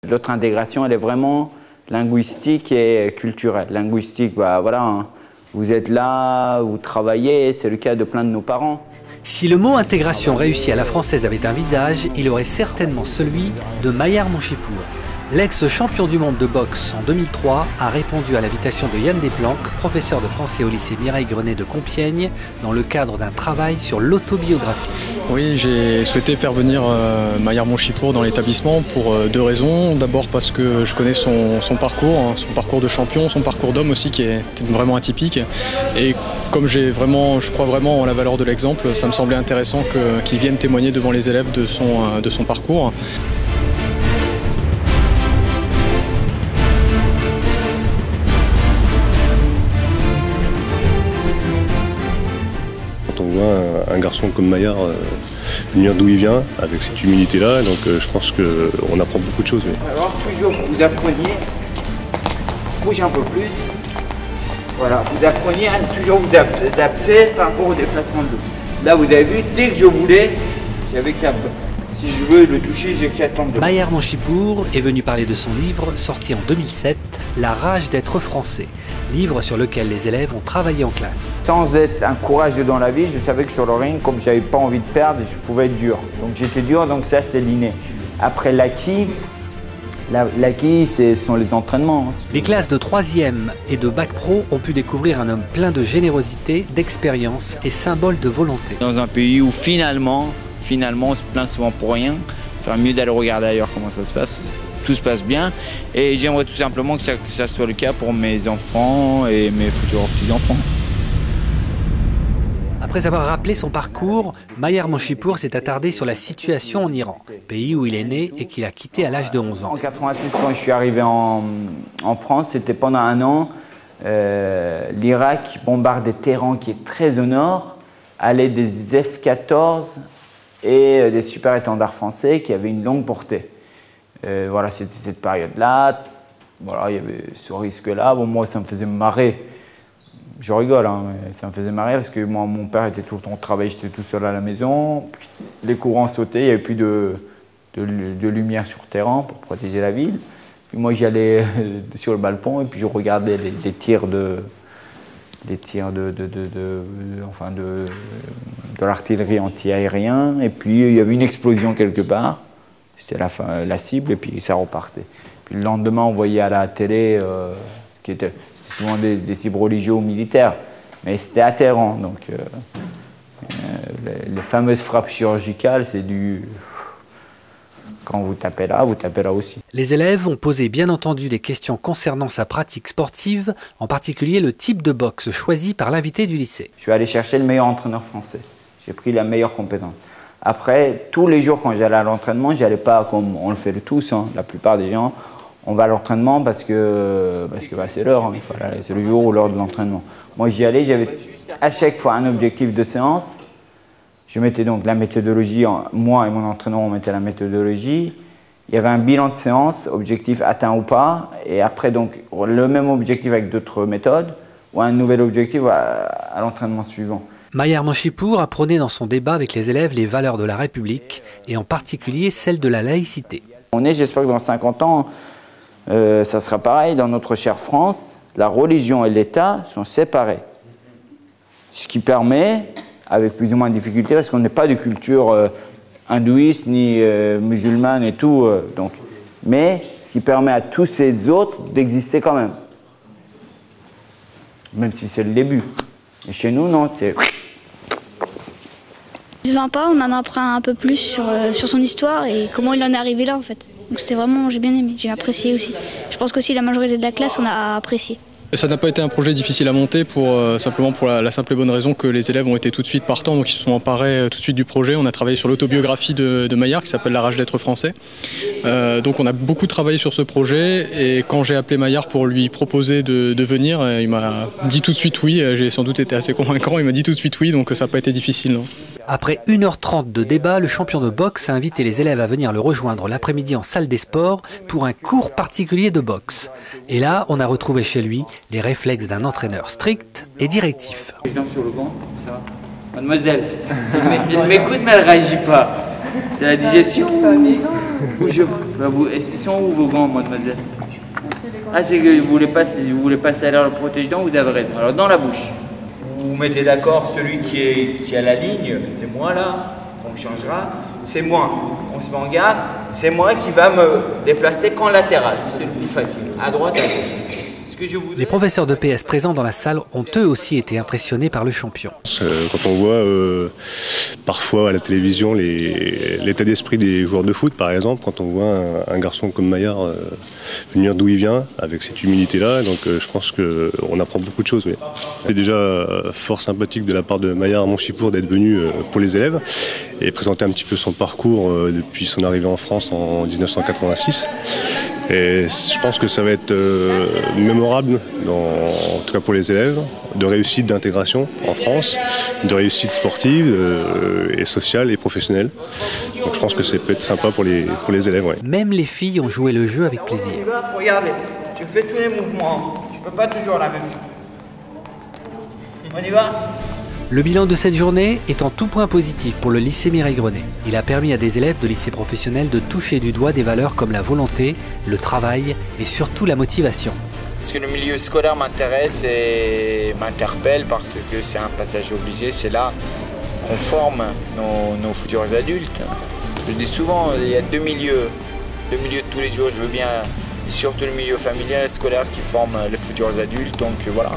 L'autre intégration, elle est vraiment linguistique et culturelle. Linguistique, bah voilà, hein. Vous êtes là, vous travaillez, c'est le cas de plein de nos parents. Si le mot intégration réussi à la française avait un visage, il aurait certainement celui de Mayar Monchipour. L'ex-champion du monde de boxe en 2003 a répondu à l'invitation de Yann Desplanques, professeur de français au lycée Mireille Grenet de Compiègne, dans le cadre d'un travail sur l'autobiographie. Oui, j'ai souhaité faire venir Mayar Monchipour dans l'établissement pour deux raisons. D'abord parce que je connais son parcours de champion, son parcours d'homme aussi qui est vraiment atypique. Et comme je crois vraiment en la valeur de l'exemple, ça me semblait intéressant qu'il vienne témoigner devant les élèves de son parcours. On voit un garçon comme Mayar venir d'où il vient, avec cette humilité-là, donc je pense qu'on apprend beaucoup de choses. Oui. Alors toujours vous appreniez, bougez un peu plus, voilà, vous appreniez à toujours vous adapter par rapport au déplacement de dos. Là vous avez vu, dès que je voulais, j'avais qu'à, si je veux le toucher, j'ai qu'à attendre. Mayar Monchipour est venu parler de son livre, sorti en 2007, La rage d'être français. Livre sur lequel les élèves ont travaillé en classe. Sans être un courageux dans la vie, je savais que sur le ring, comme je n'avais pas envie de perdre, je pouvais être dur. Donc j'étais dur, donc ça c'est l'inné. Après l'acquis, ce sont les entraînements. Les classes de 3e et de Bac Pro ont pu découvrir un homme plein de générosité, d'expérience et symbole de volonté. Dans un pays où finalement on se plaint souvent pour rien, faire mieux d'aller regarder ailleurs comment ça se passe. Tout se passe bien et j'aimerais tout simplement que ça soit le cas pour mes enfants et mes futurs petits-enfants. Après avoir rappelé son parcours, Mayar Monchipour s'est attardé sur la situation en Iran, pays où il est né et qu'il a quitté à l'âge de 11 ans. En 86, quand je suis arrivé en France, c'était pendant un an, l'Irak bombardait Téhéran qui est très au nord, allait des F-14 et des super étendards français qui avaient une longue portée. Voilà, c'était cette période-là. Voilà, il y avait ce risque-là. Bon, moi, ça me faisait marrer. Je rigole, hein, mais ça me faisait marrer parce que moi, mon père était tout le temps au travail, j'étais tout seul à la maison. Puis, les courants sautaient, il n'y avait plus de lumière sur terrain pour protéger la ville. Puis moi, j'allais sur le balcon et puis je regardais les tirs de l'artillerie anti-aérien. Et puis, il y avait une explosion quelque part. C'était la cible et puis ça repartait. Puis le lendemain, on voyait à la télé, ce qui était souvent des cibles religieux ou militaires, mais c'était à Téhéran. Donc les fameuses frappes chirurgicales, c'est du... Quand vous tapez là aussi. Les élèves ont posé bien entendu des questions concernant sa pratique sportive, en particulier le type de boxe choisi par l'invité du lycée. Je suis allé chercher le meilleur entraîneur français. J'ai pris la meilleure compétence. Après, tous les jours quand j'allais à l'entraînement, j'allais pas comme on le fait tous, hein. La plupart des gens, on va à l'entraînement parce que bah, c'est l'heure, hein. C'est le jour ou l'heure de l'entraînement. Moi j'y allais, j'avais à chaque fois un objectif de séance. Je mettais donc la méthodologie, moi et mon entraîneur on mettait la méthodologie. Il y avait un bilan de séance, objectif atteint ou pas, et après donc le même objectif avec d'autres méthodes, ou un nouvel objectif à l'entraînement suivant. Mayar Monchipour a prôné dans son débat avec les élèves les valeurs de la République, et en particulier celle de la laïcité. J'espère que dans 50 ans, ça sera pareil. Dans notre chère France, la religion et l'État sont séparés. Ce qui permet, avec plus ou moins de difficultés, parce qu'on n'est pas de culture hindouiste ni musulmane et tout, mais ce qui permet à tous ces autres d'exister quand même. Même si c'est le début. Et chez nous, non, c'est... Il ne se vaut pas, on en apprend un peu plus sur son histoire et comment il en est arrivé là en fait. Donc c'était vraiment, j'ai bien aimé, j'ai apprécié aussi. Je pense qu'aussi la majorité de la classe, on a apprécié. Ça n'a pas été un projet difficile à monter simplement pour la simple et bonne raison que les élèves ont été tout de suite partants, donc ils se sont emparés tout de suite du projet. On a travaillé sur l'autobiographie de Mayar qui s'appelle La rage d'être français. Donc on a beaucoup travaillé sur ce projet et quand j'ai appelé Mayar pour lui proposer de venir, il m'a dit tout de suite oui. J'ai sans doute été assez convaincant, il m'a dit tout de suite oui, donc ça n'a pas été difficile. Non. Après 1h30 de débat, le champion de boxe a invité les élèves à venir le rejoindre l'après-midi en salle des sports pour un cours particulier de boxe. Et là, on a retrouvé chez lui les réflexes d'un entraîneur strict et directif. Je danse sur le banc, ça va. Mademoiselle, elle m'écoute mais elle ne réagit pas. C'est la digestion. Ils sont où vos gants, mademoiselle? Ah, c'est que vous voulez pas salir le protège-dents, vous avez raison. Alors, dans la bouche, vous vous mettez d'accord, celui qui est à la ligne, c'est moi là, on changera, c'est moi. On se met en garde, c'est moi qui va me déplacer qu'en latéral. C'est le plus facile, à droite, à gauche. Les professeurs de PS présents dans la salle ont eux aussi été impressionnés par le champion. Quand on voit parfois à la télévision l'état d'esprit des joueurs de foot, par exemple, quand on voit un garçon comme Maillard venir d'où il vient, avec cette humilité-là, donc je pense qu'on apprend beaucoup de choses. Oui. C'est déjà fort sympathique de la part de Maillard Monchipour d'être venu pour les élèves et présenter un petit peu son parcours depuis son arrivée en France en 1986. Et je pense que ça va être mémorable, en tout cas pour les élèves, de réussite d'intégration en France, de réussite sportive et sociale et professionnelle. Donc je pense que ça peut être sympa pour les élèves. Ouais. Même les filles ont joué le jeu avec plaisir. Regardez, tu fais tous les mouvements, tu ne peux pas toujours la même chose. On y va? Le bilan de cette journée est en tout point positif pour le lycée Mireille-Grenet. Il a permis à des élèves de lycée professionnel de toucher du doigt des valeurs comme la volonté, le travail et surtout la motivation. Parce que le milieu scolaire m'intéresse et m'interpelle parce que c'est un passage obligé. C'est là qu'on forme nos futurs adultes. Je dis souvent, il y a deux milieux de tous les jours. Je veux bien, surtout le milieu familial et scolaire qui forme les futurs adultes. Donc voilà,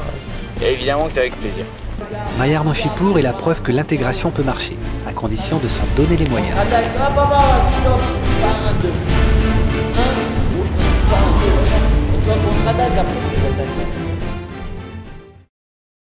et évidemment que c'est avec plaisir. Maillard Monchipour est la preuve que l'intégration peut marcher, à condition de s'en donner les moyens. Attaque,